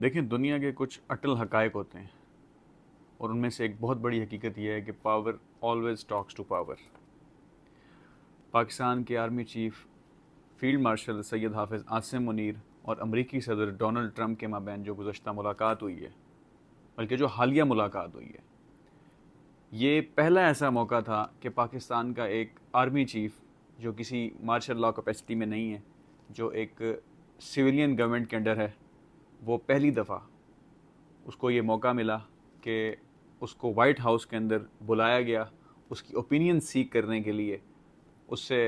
देखिए, दुनिया के कुछ अटल हक़ाइक़ होते हैं और उनमें से एक बहुत बड़ी हकीकत यह है कि power always talks to power. Pakistan के army chief field marshal Syed Hafiz Asim Munir और अमरीकी सदर डोनाल्ड ट्रंप के माबैन जो गुज़श्ता मुलाकात हुई है, बल्कि जो हालिया मुलाकात हुई है, ये पहला ऐसा मौका था कि पाकिस्तान का एक आर्मी चीफ़ जो किसी मार्शल लॉ कैपेसिटी में नहीं है, जो एक सिविलियन गवर्नमेंट के अंडर है, वो पहली दफ़ा उसको ये मौका मिला कि उसको वाइट हाउस के अंदर बुलाया गया, उसकी ओपिनियन सीख करने के लिए, उससे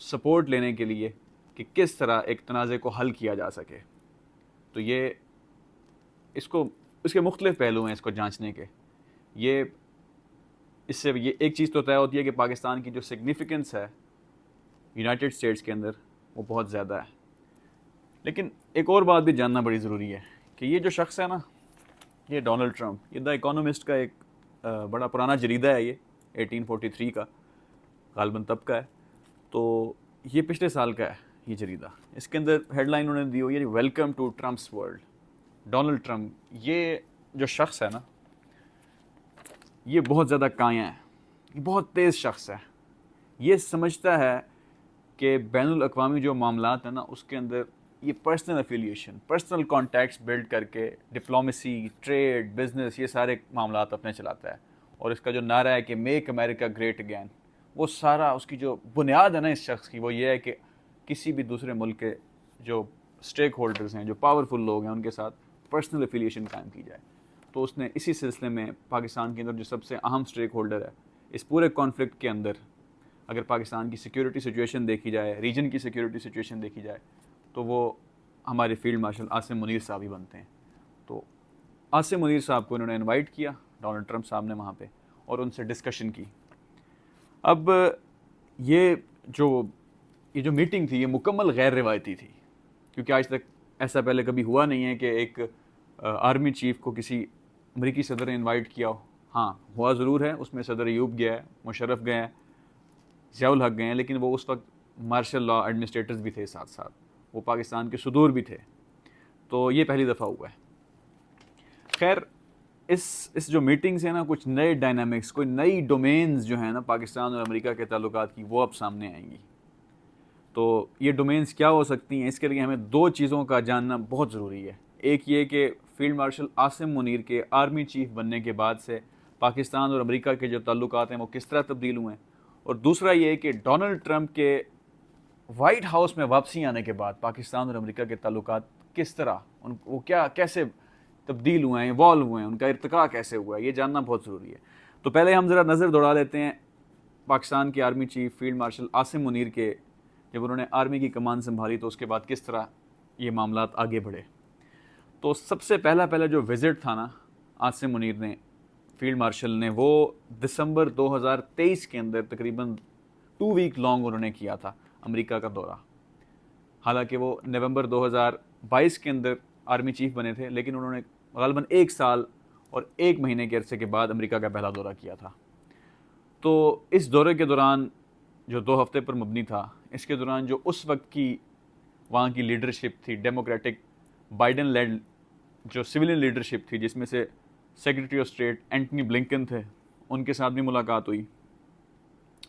सपोर्ट लेने के लिए कि किस तरह एक तनाज़े को हल किया जा सके। तो ये इसको इसके मुख्तलिफ़ पहलू हैं इसको जांचने के। ये इससे ये एक चीज़ तो तय होती है कि पाकिस्तान की जो सिग्निफिकेंस है यूनाइटेड स्टेट्स के अंदर, वो बहुत ज़्यादा है। लेकिन एक और बात भी जानना बड़ी ज़रूरी है कि ये जो शख्स है ना, ये डोनाल्ड ट्रंप, ये द इकोनॉमिस्ट का एक बड़ा पुराना जरीदा है, ये 1843 का, गालबन तब का है। तो ये पिछले साल का है ये जरीदा। इसके अंदर हेडलाइन उन्होंने दी हुई है, welcome to Trump's world. Donald Trump, ये जो शख्स है ना, ये बहुत ज़्यादा काया है, ये बहुत तेज़ शख्स है। ये समझता है कि बैनुल अक़वामी जो मामलात है ना, उसके अंदर ये personal affiliation, personal contacts build करके डिप्लोमेसी, ट्रेड, बिजनेस, ये सारे मामलात अपने चलाता है। और इसका जो नारा है कि मेक अमेरिका ग्रेट अगैन, वो सारा उसकी जो बुनियाद है ना इस शख्स की, वो ये है कि किसी भी दूसरे मुल्क के जो स्टेक होल्डर्स हैं, जो पावरफुल लोग हैं, उनके साथ पर्सनल एफिलिएशन कायम की जाए। तो उसने इसी सिलसिले में पाकिस्तान के अंदर जो सबसे अहम स्टेक होल्डर है इस पूरे कॉन्फ्लिक्ट के अंदर, अगर पाकिस्तान की सिक्योरिटी सिचुएशन देखी जाए, रीजन की सिक्योरिटी सिचुएशन देखी जाए, तो वो हमारे फील्ड मार्शल आसिम मुनीर साहब ही बनते हैं। तो आसिम मुनीर साहब को इन्होंने इनवाइट किया डोनाल्ड ट्रंप साहब ने वहाँ पे, और उनसे डिस्कशन की। अब ये जो मीटिंग थी, ये मुकम्मल गैर रिवायती थी, क्योंकि आज तक ऐसा पहले कभी हुआ नहीं है कि एक आर्मी चीफ़ को किसी अमरीकी सदर ने इनवाइट किया हो। हाँ, हुआ ज़रूर है, उसमें सदर अयूब गया है, मुशर्रफ गए हैं, ज़ियाउल हक गए हैं, लेकिन वो उस वक्त मार्शल लॉ एडमिनिस्ट्रेटर्स भी थे, साथ साथ वो पाकिस्तान के सुदूर भी थे। तो ये पहली दफ़ा हुआ है। खैर, इस जो मीटिंग्स हैं ना, कुछ नए डायनामिक्स, कोई नई डोमेन्स जो हैं ना पाकिस्तान और अमेरिका के ताल्लुकात की, वो अब सामने आएंगी। तो ये डोमेन्स क्या हो सकती हैं, इसके लिए हमें दो चीज़ों का जानना बहुत ज़रूरी है। एक ये कि फील्ड मार्शल आसिम मुनीर के आर्मी चीफ़ बनने के बाद से पाकिस्तान और अमेरिका के जो ताल्लुकात हैं वो किस तरह तब्दील हुए हैं, और दूसरा ये कि डोनाल्ड ट्रंप के वाइट हाउस में वापसी आने के बाद पाकिस्तान और अमेरिका के ताल्लुकात किस तरह, वो क्या कैसे तब्दील हुए हैं, इवॉल्व हुए हैं, उनका इर्तिका कैसे हुआ है, ये जानना बहुत ज़रूरी है। तो पहले हम ज़रा नज़र दौड़ा लेते हैं पाकिस्तान के army chief field marshal Asim Munir के, जब उन्होंने आर्मी की कमान संभाली तो उसके बाद किस तरह ये मामलात आगे बढ़े। तो सबसे पहला जो विज़िट था ना आसिम मुनीर ने, फील्ड मार्शल ने, वो दिसंबर 2023 के अंदर तकरीबन 2 वीक लॉन्ग उन्होंने किया था अमेरिका का दौरा। हालांकि वो नवंबर 2022 के अंदर आर्मी चीफ़ बने थे, लेकिन उन्होंने ग़ालिबन 1 साल और 1 महीने के अरसे के बाद अमेरिका का पहला दौरा किया था। तो इस दौरे के दौरान, जो 2 हफ्ते पर मबनी था, इसके दौरान जो उस वक्त की वहाँ की लीडरशिप थी, डेमोक्रेटिक बाइडन लेड जो सिविलियन लीडरशिप थी, जिसमें से secretary of state Antony Blinken थे, उनके साथ भी मुलाकात हुई।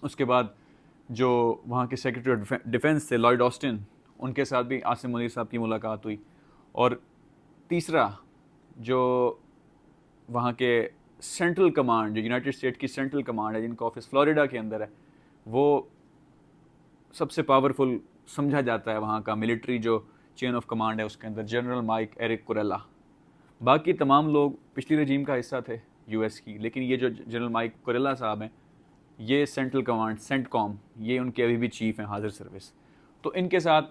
उसके बाद जो वहाँ के सेक्रेटरी ऑफ डिफेंस थे लॉयड ऑस्टिन, उनके साथ भी आसिम मुनीर साहब की मुलाकात हुई। और तीसरा, जो वहाँ के सेंट्रल कमांड, जो यूनाइटेड स्टेट की सेंट्रल कमांड है, जिनका ऑफिस फ्लोरिडा के अंदर है, वो सबसे पावरफुल समझा जाता है वहाँ का मिलिट्री जो चेन ऑफ कमांड है, उसके अंदर जनरल माइक एरिक कुरेला। बाकी तमाम लोग पिछली रजीम का हिस्सा थे यूएस की, लेकिन ये जो जनरल माइक कुरेला साहब हैं, ये सेंट्रल कमांड सेंटकॉम, ये उनके अभी भी चीफ़ हैं, हाजिर सर्विस। तो इनके साथ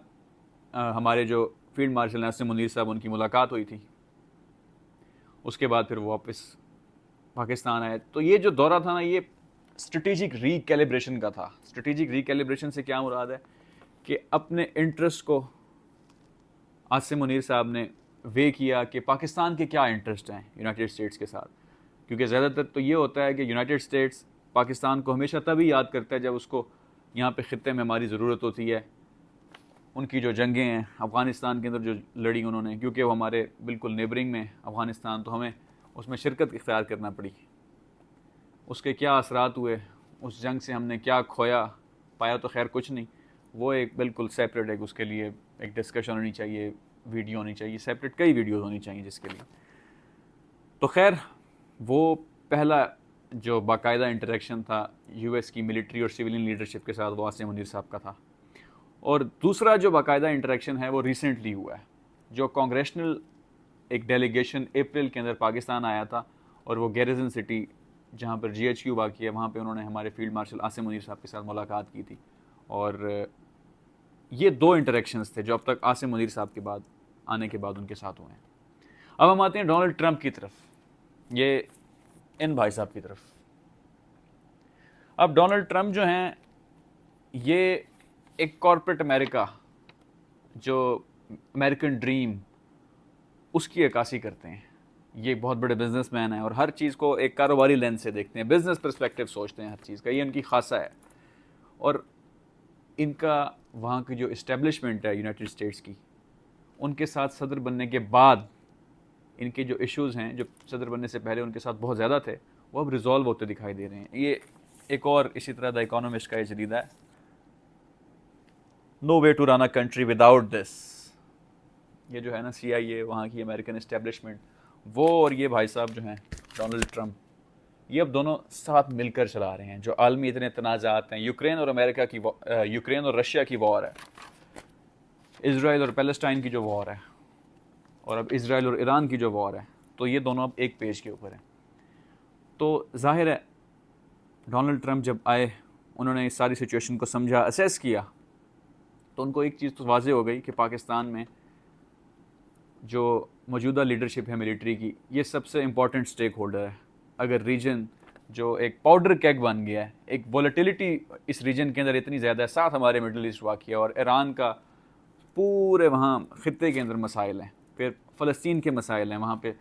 हमारे जो फील्ड मार्शल आसिम मुनीर साहब, उनकी मुलाकात हुई थी। उसके बाद फिर वो वापस पाकिस्तान आए। तो ये जो दौरा था ना, ये स्ट्रेटेजिक रीकैलिब्रेशन का था। स्ट्रेटेजिक रीकैलिब्रेशन से क्या मुराद है कि अपने इंटरेस्ट को आसिम मुनीर साहब ने वे किया कि पाकिस्तान के क्या इंटरेस्ट हैं यूनाइटेड स्टेट्स के साथ, क्योंकि ज़्यादातर तो ये होता है कि यूनाइटेड स्टेट्स पाकिस्तान को हमेशा तभी याद करता है जब उसको यहाँ पे ख़ित्ते में हमारी ज़रूरत होती है, उनकी जो जंगें हैं अफ़गानिस्तान के अंदर जो लड़ी उन्होंने, क्योंकि वो हमारे बिल्कुल नेबरिंग में अफ़गानिस्तान, तो हमें उसमें शिरकत इख्तियार करना पड़ी। उसके क्या असरात हुए, उस जंग से हमने क्या खोया, पाया तो खैर कुछ नहीं, वो एक बिल्कुल सेपरेट एक उसके लिए एक डिस्कशन होनी चाहिए, वीडियो होनी चाहिए, सेपरेट कई वीडियोज़ होनी चाहिए जिसके लिए। तो खैर वो पहला जो बाकायदा इंटरेक्शन था यूएस की मिलिट्री और सिविलियन लीडरशिप के साथ, वो आसिम मुनीर साहब का था। और दूसरा जो बाकायदा इंटरेक्शन है वो रिसेंटली हुआ है, जो कांग्रेशनल एक डेलीगेशन अप्रैल के अंदर पाकिस्तान आया था, और वो गैरिजन सिटी जहाँ पर GHQ वाक़ई है, वहाँ पे उन्होंने हमारे फील्ड मार्शल आसिम मुनीर साहब के साथ मुलाकात की थी। और ये 2 इंटरेक्शंस थे जो अब तक आसिम मुनीर साहब के बाद आने के बाद उनके साथ हुए हैं। अब हम आते हैं डोनाल्ड ट्रंप की तरफ, ये इन भाई साहब की तरफ। अब डोनाल्ड ट्रंप जो हैं, ये एक कॉर्पोरेट अमेरिका, जो अमेरिकन ड्रीम, उसकी अक्कासी करते हैं। ये बहुत बड़े बिजनेसमैन हैं और हर चीज़ को एक कारोबारी लेंस से देखते हैं, बिजनेस पर्सपेक्टिव सोचते हैं हर चीज़ का, ये उनकी खासा है। और इनका वहाँ की जो इस्टेब्लिशमेंट है यूनाइटेड स्टेट्स की, उनके साथ सदर बनने के बाद इनके जो इश्यूज़ हैं, जो सदर बनने से पहले उनके साथ बहुत ज़्यादा थे, वो अब रिजॉल्व होते दिखाई दे रहे हैं। ये एक और इसी तरह द इकोनॉमिस्ट का ये जरीदा है, no way to run a country without this. ये जो है ना CIA, वहाँ की अमेरिकन इस्टेब्लिशमेंट, वो और ये भाई साहब जो हैं डोनाल्ड ट्रंप, ये अब दोनों साथ मिलकर चला रहे हैं। जो आलमी इतने तनाज़ात हैं, यूक्रेन और अमेरिका की, यूक्रेन और रशिया की वॉर है, इसराइल और पैलेस्टाइन की जो वॉर है, और अब इसराइल और ईरान की जो वॉर है, तो ये दोनों अब एक पेज के ऊपर हैं। तो जाहिर है डोनाल्ड ट्रंप जब आए, उन्होंने इस सारी सिचुएशन को समझा, असेस किया, तो उनको एक चीज़ तो वाज़ेह हो गई कि पाकिस्तान में जो मौजूदा लीडरशिप है मिलिट्री की, ये सबसे इम्पॉर्टेंट स्टेक होल्डर है। अगर रीजन जो एक पाउडर केक बन गया है, एक वॉलेटिलिटी इस रीजन के अंदर इतनी ज़्यादा है, साथ हमारे मिडल ईस्ट वाक़ई और ईरान का पूरे वहाँ ख़ित्ते के अंदर मसाइल हैं, फिर फ़लस्तीन के मसाइल हैं। वहाँ पे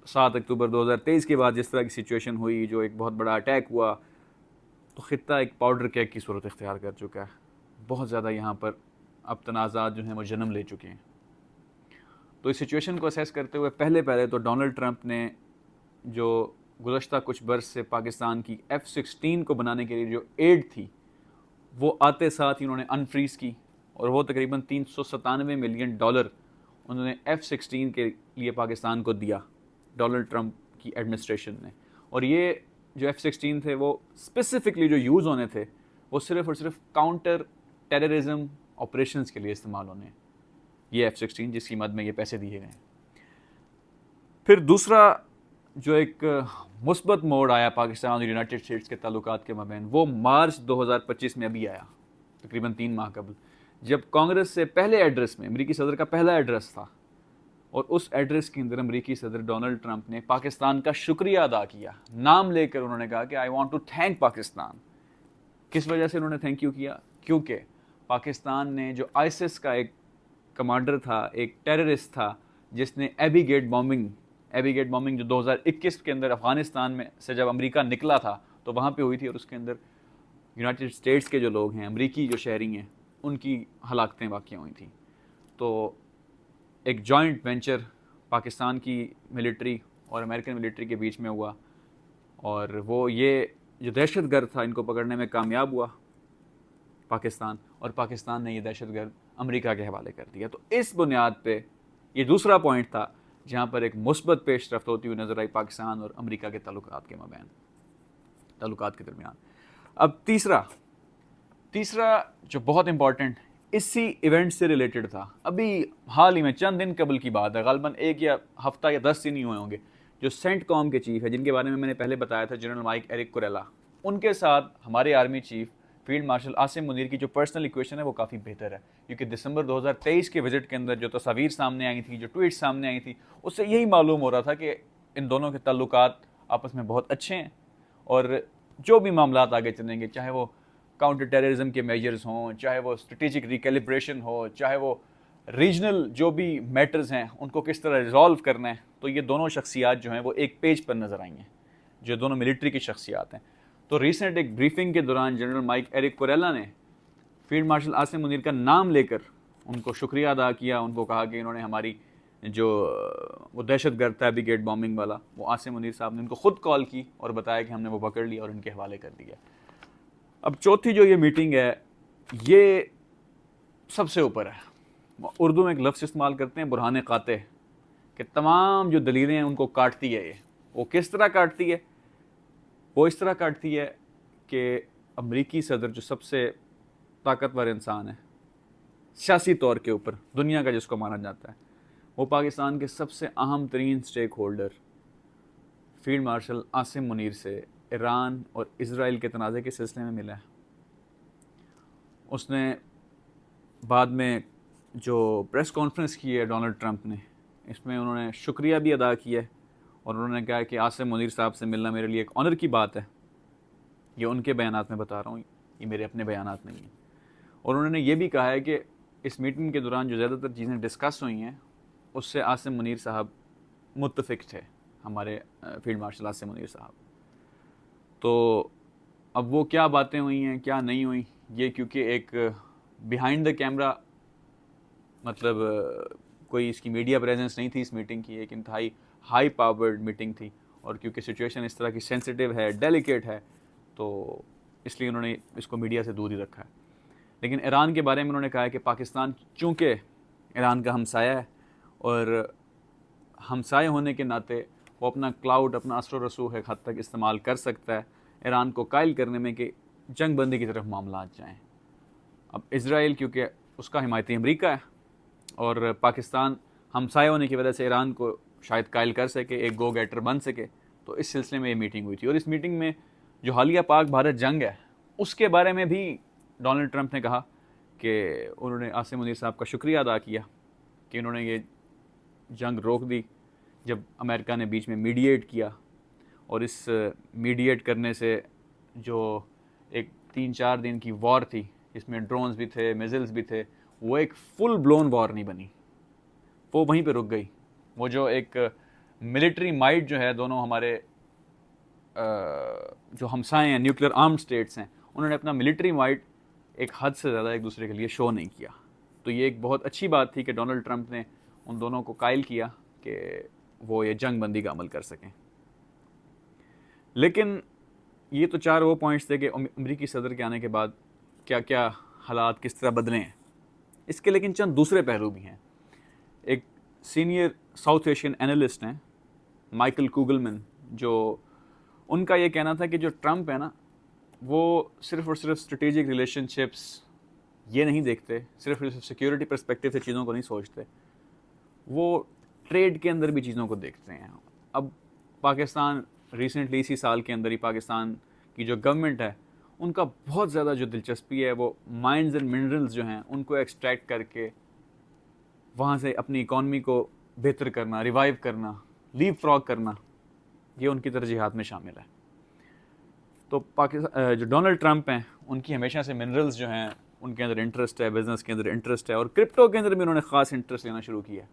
7 अक्टूबर 2023 के बाद जिस तरह की सिचुएशन हुई, जो एक बहुत बड़ा अटैक हुआ, तो ख़ित्ता एक पाउडर केक की सूरत इख्तियार कर चुका है। बहुत ज़्यादा यहाँ पर अब तनाज़ात जो हैं वो जन्म ले चुके हैं। तो इस सिचुएशन को असेस करते हुए पहले तो डोनाल्ड ट्रंप ने जो गुज़श्ता कुछ बरस से पाकिस्तान की F-16 को बनाने के लिए जो एड थी, वो आते साथ ही उन्होंने अनफ्रीज़ की, और वो तकरीबन $397 मिलियन उन्होंने F-16 के लिए पाकिस्तान को दिया, डोनाल्ड ट्रंप की एडमिनिस्ट्रेशन ने। और ये जो F-16 थे, वो स्पेसिफ़िकली जो यूज़ होने थे, वो सिर्फ़ और सिर्फ काउंटर टेररिज्म ऑपरेशंस के लिए इस्तेमाल होने, ये F-16 जिसकी मद में ये पैसे दिए गए हैं। फिर दूसरा जो एक मुस्बत मोड़ आया पाकिस्तान और यूनाइटेड स्टेट्स के ताल्लुकात के माबैन, वो मार्च 2025 में अभी आया, तकरीबन 3 माह कबल, जब कांग्रेस से पहले एड्रेस में अमरीकी सदर का पहला एड्रेस था, और उस एड्रेस के अंदर अमरीकी सदर डोनाल्ड ट्रंप ने पाकिस्तान का शुक्रिया अदा किया, नाम लेकर उन्होंने कहा कि I want to thank Pakistan. किस वजह से उन्होंने थैंक यू किया? क्योंकि पाकिस्तान ने जो आईसिस का एक कमांडर था, एक टेररिस्ट था, जिसने एबी गेट बॉम्बिंग जो 2021 के अंदर अफ़गानिस्तान में से जब अमेरिका निकला था, तो वहाँ पे हुई थी, और उसके अंदर यूनाइटेड स्टेट्स के जो लोग हैं, अमरीकी जो शहरी हैं, उनकी हलाकतें वाक़ई हुई थी। तो एक जॉइंट वेंचर पाकिस्तान की मिलिट्री और अमेरिकन मिलिट्री के बीच में हुआ, और वो ये जो दहशतगर्द था, इनको पकड़ने में कामयाब हुआ पाकिस्तान, और पाकिस्तान ने ये दहशतगर्द अमेरिका के हवाले कर दिया। तो इस बुनियाद पे ये दूसरा पॉइंट था जहाँ पर एक मुस्बत पेशरफ्त होती हुई नज़र आई पाकिस्तान और अमेरिका के ताल्लुकात के माबैन, ताल्लुकात के दरमियान। अब तीसरा जो बहुत इंपॉर्टेंट इसी इवेंट से रिलेटेड था, अभी हाल ही में चंद दिन कबल की बात है, गालबन 1 या हफ्ता या 10 दिन ही हुए होंगे, जो सेंटकॉम के चीफ़ है, जिनके बारे में मैंने पहले बताया था, जनरल माइक एरिक कुरेला, उनके साथ हमारे army chief field marshal Asim Munir की जो पर्सनल इक्वेशन है वो काफ़ी बेहतर है, क्योंकि दिसंबर 2023 के विजिट के अंदर जो तस्वीर सामने आई थी, जो ट्वीट सामने आई थी, उससे यही मालूम हो रहा था कि इन दोनों के ताल्लुकात आपस में बहुत अच्छे हैं, और जो भी मामला आगे चलेंगे, चाहे वो काउंटर टेररिज्म के मेजर्स हों, चाहे वो स्ट्रेटेजिक रिकैलिब्रेशन हो, चाहे वो रीजनल जो भी मैटर्स हैं उनको किस तरह रिजॉल्व करना है, तो ये दोनों शख्सियात जो हैं वो एक पेज पर नज़र आई हैं, जो दोनों मिलिट्री की शख्सियात हैं। तो रिसेंट एक ब्रीफिंग के दौरान जनरल माइक एरिक कुरेला ने फील्ड मार्शल आसिम मुनीर का नाम लेकर उनको शुक्रिया अदा किया, उनको कहा कि इन्होंने हमारी जो वो दहशतगर्द था अभी गेट बॉम्बिंग वाला, वो आसिम मुनीर साहब ने उनको ख़ुद कॉल की और बताया कि हमने वो पकड़ लिया और इनके हवाले कर दिया। अब चौथी जो ये मीटिंग है, ये सबसे ऊपर है। उर्दू में एक लफ्ज़ इस्तेमाल करते हैं, बुरहान क़ाते, कि तमाम जो दलीलें हैं उनको काटती है ये। वो किस तरह काटती है? वो इस तरह काटती है कि अमरीकी सदर जो सबसे ताकतवर इंसान है सियासी तौर के ऊपर दुनिया का, जिसको माना जाता है, वो पाकिस्तान के सबसे अहम तरीन stakeholder field marshal Asim Munir से ईरान और इज़राइल के तनाज़े के सिलसिले में मिला है। उसने बाद में जो प्रेस कॉन्फ्रेंस की है डोनाल्ड ट्रंप ने, इसमें उन्होंने शुक्रिया भी अदा किया है और उन्होंने कहा कि आसिम मुनीर साहब से मिलना मेरे लिए एक ऑनर की बात है। ये उनके बयानात में बता रहा हूँ, ये मेरे अपने बयानात नहीं हैं। और उन्होंने ये भी कहा है कि इस मीटिंग के दौरान जो ज़्यादातर चीज़ें डिस्कस हुई हैं उससे आसिम मुनीर साहब मुत्तफ़िक थे, हमारे फील्ड मार्शल आसिम मुनीर साहब। तो अब वो क्या बातें हुई हैं क्या नहीं हुई, ये क्योंकि एक बिहाइंड द कैमरा, मतलब कोई इसकी मीडिया प्रेजेंस नहीं थी इस मीटिंग की, एक इंतहाई हाई पावर्ड मीटिंग थी, और क्योंकि सिचुएशन इस तरह की सेंसिटिव है, डेलिकेट है, तो इसलिए उन्होंने इसको मीडिया से दूर ही रखा है। लेकिन ईरान के बारे में उन्होंने कहा है कि पाकिस्तान चूँकि ईरान का हमसाया है और हमसाए होने के नाते वो अपना क्लाउड, अपना असर रसूख एक हद तक इस्तेमाल कर सकता है ईरान को कायल करने में कि जंग बंदी की तरफ मामला जाएँ। अब इज़राइल क्योंकि उसका हिमायती अमरीका है और पाकिस्तान हमसाए होने की वजह से ईरान को शायद कायल कर सके, एक गो गेटर बन सके, तो इस सिलसिले में ये मीटिंग हुई थी। और इस मीटिंग में जो हालिया पाक भारत जंग है उसके बारे में भी डोनाल्ड ट्रंप ने कहा कि उन्होंने आसिम मुनीर साहब का शुक्रिया अदा किया कि उन्होंने ये जंग रोक दी जब अमेरिका ने बीच में मीडिएट किया, और इस मीडिएट करने से जो एक 3-4 दिन की वॉर थी, इसमें ड्रोन्स भी थे, मिसाइल्स भी थे, वो एक फुल ब्लोन वॉर नहीं बनी, वो वहीं पे रुक गई। वो जो एक मिलिट्री माइट जो है, दोनों हमारे जो हमसाए हैं, न्यूक्लियर आर्म्ड स्टेट्स हैं, उन्होंने अपना मिलिट्री माइट एक हद से ज़्यादा एक दूसरे के लिए शो नहीं किया। तो ये एक बहुत अच्छी बात थी कि डोनाल्ड ट्रंप ने उन दोनों को कायल किया कि वो ये जंग बंदी का अमल कर सकें। लेकिन ये तो 4 वो पॉइंट्स थे कि अमरीकी सदर के आने के बाद क्या क्या हालात किस तरह बदले हैं। इसके लेकिन चंद दूसरे पहलू भी हैं। एक सीनियर साउथ एशियन एनालिस्ट हैं माइकल कुगलमैन, जो उनका ये कहना था कि जो ट्रंप है ना, वो सिर्फ़ और सिर्फ स्ट्रेटेजिक रिलेशनशिप्स ये नहीं देखते, सिर्फ सिक्योरिटी पर्सपेक्टिव से चीज़ों को नहीं सोचते, वो ट्रेड के अंदर भी चीज़ों को देखते हैं। अब पाकिस्तान रिसेंटली इसी साल के अंदर ही पाकिस्तान की जो गवर्नमेंट है उनका बहुत ज़्यादा जो दिलचस्पी है वो माइंस एंड मिनरल्स जो हैं उनको एक्सट्रैक्ट करके वहाँ से अपनी इकॉनमी को बेहतर करना, रिवाइव करना, लीप फ्रॉग करना, ये उनकी तरजीहात में शामिल है। तो पाकिस्तान जो डोनाल्ड ट्रंप हैं उनकी हमेशा से मिनरल्स जो हैं उनके अंदर इंटरेस्ट है, बिज़नेस के अंदर इंटरेस्ट है, और क्रिप्टो के अंदर भी उन्होंने ख़ास इंटरेस्ट लेना शुरू किया।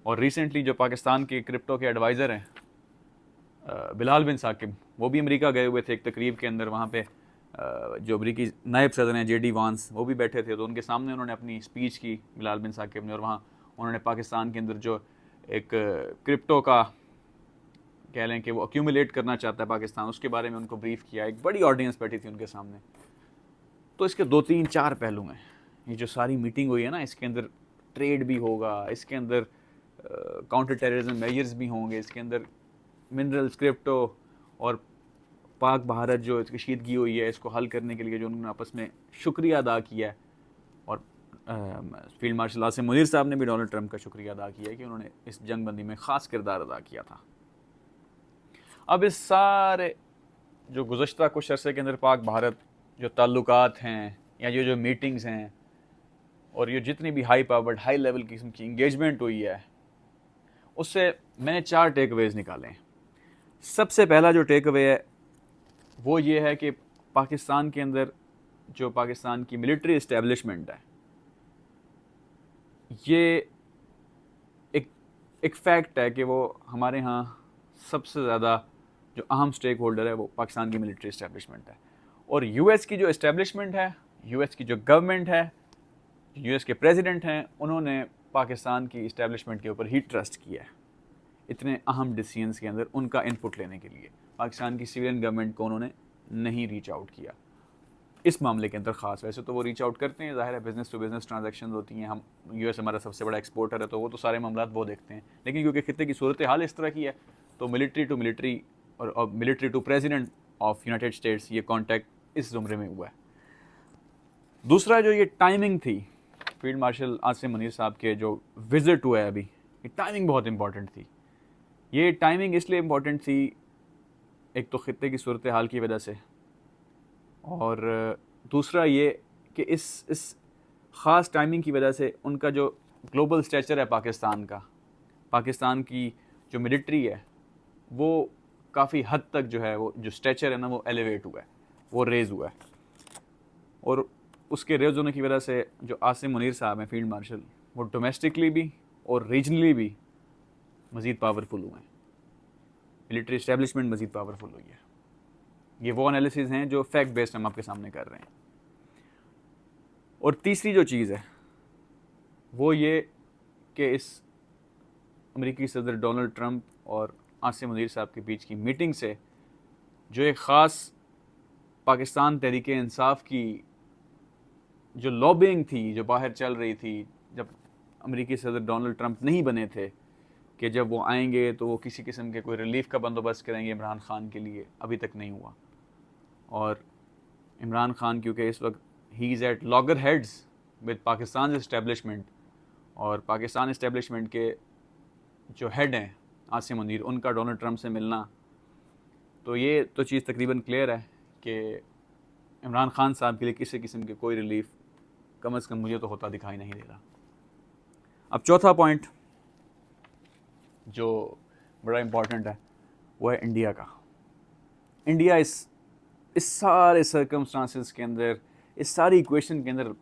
और रिसेंटली जो पाकिस्तान के क्रिप्टो के एडवाइज़र हैं बिलाल बिन साकिब, वो भी अमेरिका गए हुए थे एक तकरीब के अंदर। वहाँ पे जो अमरीकी नायब सदर हैं JD वांस, वो भी बैठे थे, तो उनके सामने उन्होंने अपनी स्पीच की बिलाल बिन साकिब ने, और वहाँ उन्होंने पाकिस्तान के अंदर जो एक क्रिप्टो का कह लें कि वो अक्यूमुलेट करना चाहता है पाकिस्तान, उसके बारे में उनको ब्रीफ किया। एक बड़ी ऑडियंस बैठी थी उनके सामने। तो इसके 2-3-4 पहलू हैं। ये जो सारी मीटिंग हुई है ना, इसके अंदर ट्रेड भी होगा, इसके अंदर काउंटर टेररिज्म मेजर्स भी होंगे, इसके अंदर मिनरल्स, क्रिप्टो और पाक भारत जो कशीदगी हुई है इसको हल करने के लिए जो उन्होंने आपस में शुक्रिया अदा किया है। और फील्ड मार्शल आसिम मुनीर साहब ने भी डोनाल्ड ट्रंप का शुक्रिया अदा किया है कि उन्होंने इस जंग बंदी में ख़ास किरदार अदा किया था। अब इस सारे जो गुज़श्ता कुछ अरसे के अंदर पाक भारत जो ताल्लुकात हैं या जो मीटिंग्स हैं और ये जितनी भी हाई पावर्ड, हाई लेवल किस्म की इंगेजमेंट हुई है, उससे मैंने 4 टेक अवेज़ निकाले हैं। सबसे पहला जो टेक अवे है वो ये है कि पाकिस्तान के अंदर जो पाकिस्तान की मिलिट्री इस्टेब्लिशमेंट है, ये एक फैक्ट है कि वो हमारे यहाँ सबसे ज़्यादा जो अहम स्टेक होल्डर है वो पाकिस्तान की मिलिट्री इस्टेब्लिशमेंट है। और US की जो इस्टेब्लिशमेंट है, US की जो गवर्नमेंट है, यूएस के प्रेसिडेंट हैं, उन्होंने पाकिस्तान की इस्टेब्लिशमेंट के ऊपर ही ट्रस्ट किया है इतने अहम डिसीजंस के अंदर उनका इनपुट लेने के लिए। पाकिस्तान की सिविलियन गवर्नमेंट को उन्होंने नहीं रीच आउट किया इस मामले के अंदर ख़ास। वैसे तो वो रीच आउट करते हैं, ज़ाहिर है बिज़नेस टू बिज़नेस ट्रांजैक्शन होती हैं, हम यूएस हमारा सबसे बड़ा एक्सपोर्टर है तो वो तो सारे मामला वो देखते हैं। लेकिन क्योंकि खित्ते की सूरत हाल इस तरह की है तो मिलिट्री टू मिलिट्री और military to president of United States ये कॉन्टैक्ट इस ज़ुमरे में हुआ है। दूसरा जो ये टाइमिंग थी फील्ड मार्शल आसिम मुनीर साहब के जो विज़िट हुआ है अभी, ये टाइमिंग बहुत इंपॉर्टेंट थी। ये टाइमिंग इसलिए इम्पॉर्टेंट थी, एक तो खित्ते की सूरत हाल की वजह से, और दूसरा ये कि इस ख़ास टाइमिंग की वजह से उनका जो ग्लोबल स्टेचर है पाकिस्तान की जो मिलिट्री है वो काफ़ी हद तक जो है वो जो स्टेचर है ना वो एलिवेट हुआ है, वो रेज़ हुआ है। और उसके रेज़ होने की वजह से जो आसिम मुनीर साहब हैं फील्ड मार्शल, वो डोमेस्टिकली भी और रीजनली भी मज़ीद पावरफुल हुए हैं, मिलिट्री इस्टेब्लिशमेंट मज़ीद पावरफुल हुई है। ये वो एनालिसिस हैं जो फैक्ट बेस्ड हम आपके सामने कर रहे हैं। और तीसरी जो चीज़ है वो ये कि इस अमेरिकी सदर डोनाल्ड ट्रंप और आसिम मुनीर साहब के बीच की मीटिंग से जो एक ख़ास पाकिस्तान तहरीक इंसाफ की जो लॉबिंग थी जो बाहर चल रही थी जब अमेरिकी सदर डोनाल्ड ट्रंप नहीं बने थे, कि जब वो आएंगे तो वो किसी किस्म के कोई रिलीफ का बंदोबस्त करेंगे इमरान ख़ान के लिए, अभी तक नहीं हुआ। और इमरान ख़ान क्योंकि इस वक्त ही is at loggerheads with Pakistan establishment, और पाकिस्तान इस्टेब्लिशमेंट के जो हेड हैं आसिम मुनीर, उनका डोनाल्ड ट्रंप से मिलना, तो ये तो चीज़ तकरीबन क्लियर है कि इमरान ख़ान साहब के लिए किसी किस्म के कोई रिलीफ कम अज़ कम मुझे तो होता दिखाई नहीं दे रहा। अब चौथा पॉइंट जो बड़ा इम्पॉर्टेंट है वो है इंडिया का। इंडिया इस सारे सर्कमस्टांसिस के अंदर, इस सारी इक्वेशन के अंदर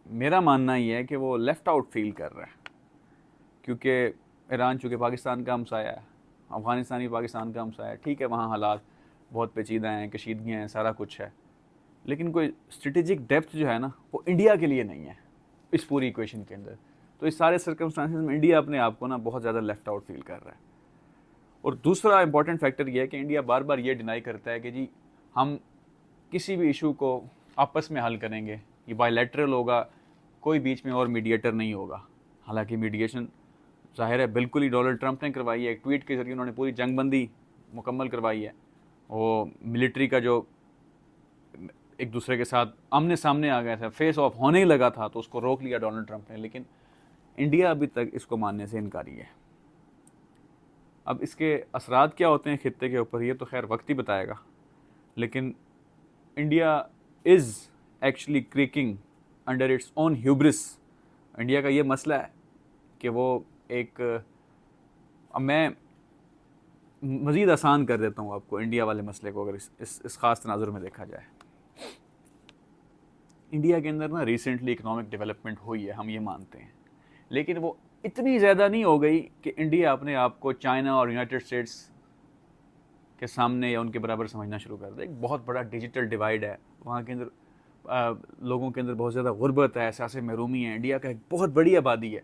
मेरा मानना ये है कि वो लेफ़्ट आउट फील कर रहा है, क्योंकि ईरान चूँकि पाकिस्तान का हमसाया है, अफ़गानिस्तान भी पाकिस्तान का हमसाया है, ठीक है वहाँ हालात बहुत पेचीदा हैं, कशीदगियाँ हैं, सारा कुछ है, लेकिन कोई स्ट्रेटेजिक डेप्थ जो है ना वो इंडिया के लिए नहीं है इस पूरी इक्वेशन के अंदर। तो इस सारे सर्कमस्टांसिस में इंडिया अपने आप को ना बहुत ज़्यादा लेफ़्ट आउट फील कर रहा है। और दूसरा इंपॉर्टेंट फैक्टर ये है कि इंडिया बार बार ये डिनाई करता है कि जी हम किसी भी इशू को आपस में हल करेंगे, ये बायलैटरल होगा, कोई बीच में और मीडिएटर नहीं होगा। हालांकि मीडिएशन ज़ाहिर है बिल्कुल ही डोनाल्ड ट्रंप ने करवाई है, एक ट्वीट के ज़रिए उन्होंने पूरी जंगबंदी मुकम्मल करवाई है। वो मिलिट्री का जो एक दूसरे के साथ आमने सामने आ गया था, फेस ऑफ होने ही लगा था, तो उसको रोक लिया डोनाल्ड ट्रंप ने, लेकिन इंडिया अभी तक इसको मानने से इनकारी है। अब इसके असरात क्या होते हैं खित्ते के ऊपर ये तो खैर वक्त ही बताएगा, लेकिन India is actually creaking under its own hubris. India का ये मसला है कि वो एक, अब मैं मज़ीद आसान कर देता हूँ आपको इंडिया वाले मसले को, अगर इस ख़ास तनाजुर में देखा जाए। इंडिया के अंदर ना रिसेंटली इकनॉमिक डेवलपमेंट हुई है, हम ये मानते हैं, लेकिन वो इतनी ज़्यादा नहीं हो गई कि इंडिया अपने आप को चाइना और यूनाइटेड स्टेट्स के सामने या उनके बराबर समझना शुरू कर दे। एक बहुत बड़ा डिजिटल डिवाइड है वहाँ के अंदर, लोगों के अंदर बहुत ज़्यादा गुर्बत है, एहसास महरूमी है। इंडिया का एक बहुत बड़ी आबादी है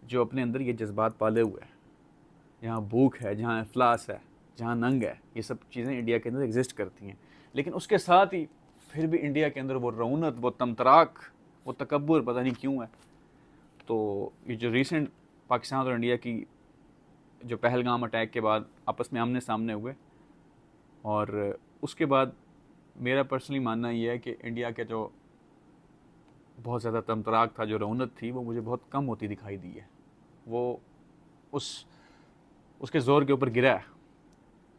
जो अपने अंदर ये जज्बात पाले हुए है, जहाँ भूख है, जहाँ अफलास है, जहाँ नंग है, ये सब चीज़ें इंडिया के अंदर एग्जिस्ट करती हैं। लेकिन उसके साथ ही फिर भी इंडिया के अंदर वो रौनक, वो तमतराक, वो तकब्बुर पता नहीं क्यों है। तो ये जो रिसेंट पाकिस्तान और इंडिया की जो पहलगाम अटैक के बाद आपस में आमने सामने हुए, और उसके बाद मेरा पर्सनली मानना ये है कि इंडिया के जो बहुत ज़्यादा तमतराक था, जो रौनक थी, वो मुझे बहुत कम होती दिखाई दी है। वो उसके ज़ोर के ऊपर गिरा है,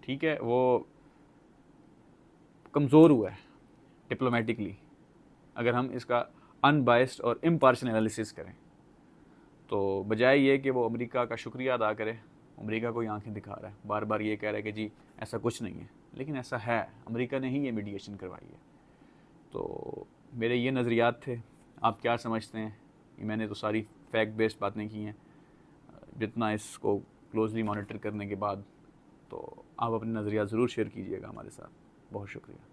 ठीक है, वो कमज़ोर हुआ है डिप्लोमेटिकली। अगर हम इसका अनबायस्ड और इम्पार्शियल एनालिसिस करें तो बजाय ये कि वो अमेरिका का शुक्रिया अदा करे, अमेरिका को ही आंखें दिखा रहा है, बार बार ये कह रहा है कि जी ऐसा कुछ नहीं है, लेकिन ऐसा है, अमेरिका ने ही ये मीडिएशन करवाई है। तो मेरे ये नज़रियात थे, आप क्या समझते हैं? मैंने तो सारी फैक्ट बेस्ड बातें की हैं, जितना इसको क्लोजली मॉनिटर करने के बाद, तो आप अपने नज़रिया ज़रूर शेयर कीजिएगा हमारे साथ। बहुत शुक्रिया।